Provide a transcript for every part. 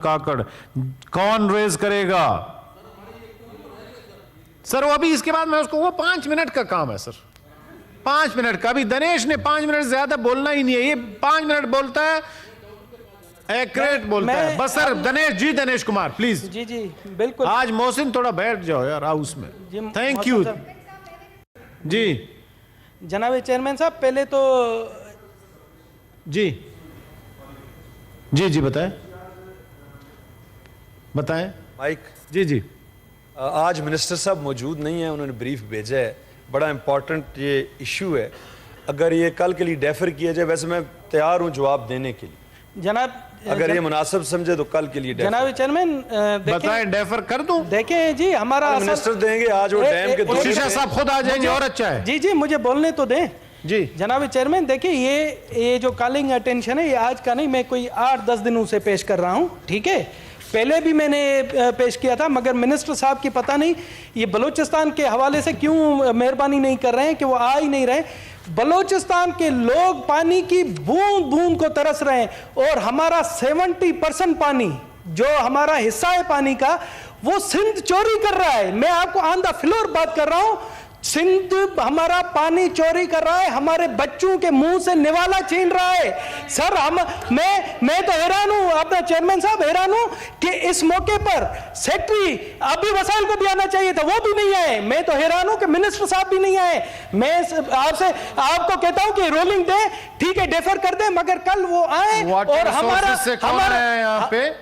काकड़ कौन रेज करेगा सर? वो अभी इसके बाद मैं उसको, वो 5 मिनट का काम है सर, 5 मिनट का। अभी दिनेश ने 5 मिनट ज्यादा बोलना ही नहीं है, ये 5 मिनट बोलता है, एक्यूरेट बोलता है बस सर। दिनेश जी, दिनेश कुमार प्लीज। जी जी बिल्कुल। आज मोहसिन थोड़ा बैठ जाओ यार हाउस में। थैंक यू जी। जनाब चेयरमैन साहब, पहले तो जी जी जी बताएं बताएं। माइक जी जी। आज मिनिस्टर साहब मौजूद नहीं है, उन्होंने ब्रीफ भेजा है, बड़ा इंपॉर्टेंट ये इशू है। अगर ये कल के लिए डेफर किया जाए, वैसे मैं तैयार हूं जवाब देने के लिए। जनाब अगर ये मुनासिब समझे तो कल के लिए जनाब चेयरमैन बताएं, डेफर कर दूं? देखें जी, हमारा मिनिस्टर देंगे आज वो डैम के दौरे शीशा साहब खुद आ जाएंगे और अच्छा है। जी जी मुझे बोलने तो दें जी। जनाब चेयरमैन देखिए, ये जो कॉलिंग अटेंशन है, ये आज का नहीं, मैं कोई 8-10 दिनों से पेश कर रहा हूं, ठीक है। पहले भी मैंने पेश किया था, मगर मिनिस्टर साहब की पता नहीं ये बलूचिस्तान के हवाले से क्यों मेहरबानी नहीं कर रहे हैं कि वो आ ही नहीं रहे। बलूचिस्तान के लोग पानी की बूंद बूंद को तरस रहे हैं, और हमारा 70% पानी जो हमारा हिस्सा है पानी का, वो सिंध चोरी कर रहा है। मैं आपको ऑन द फ्लोर बात कर रहा हूं, सिंध हमारा पानी चोरी कर रहा है, हमारे बच्चों के मुंह से निवाला छीन रहा है। सर मैं तो हैरान हूं, अपना चेयरमैन साहब हैरान हूं कि इस मौके पर सेक्रेटरी अभी वसाइल को भी आना चाहिए था, वो भी नहीं आए। मैं तो हैरान हूं कि मिनिस्टर साहब भी नहीं आए। मैं आपसे आपको कहता हूं कि रोलिंग दे, ठीक है, डेफर कर दे, मगर कल वो आए और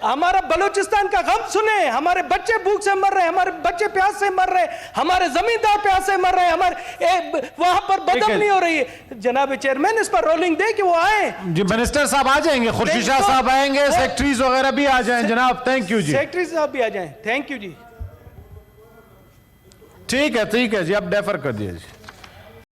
हमारा बलूचिस्तान का गम सुने। हमारे बच्चे भूख से मर रहे हैं, हमारे बच्चे प्यास से मर रहे हैं, हमारे जमींदार प्यास से मर रहे हैं, हमारे वहां पर बदम नहीं हो रही है। जनाब चेयरमैन, इस पर रोलिंग दे कि वो आए। जी, मिनिस्टर साहब आ जाएंगे, खुर्शीद शाह साहब आएंगे, सेक्रेटरीज वगैरह भी आ जाएं जनाब। Thank you ji. सेक्रेटरी साहब भी आ जाएं। थैंक यू जी। ठीक है जी, अब डेफर कर दिया जी।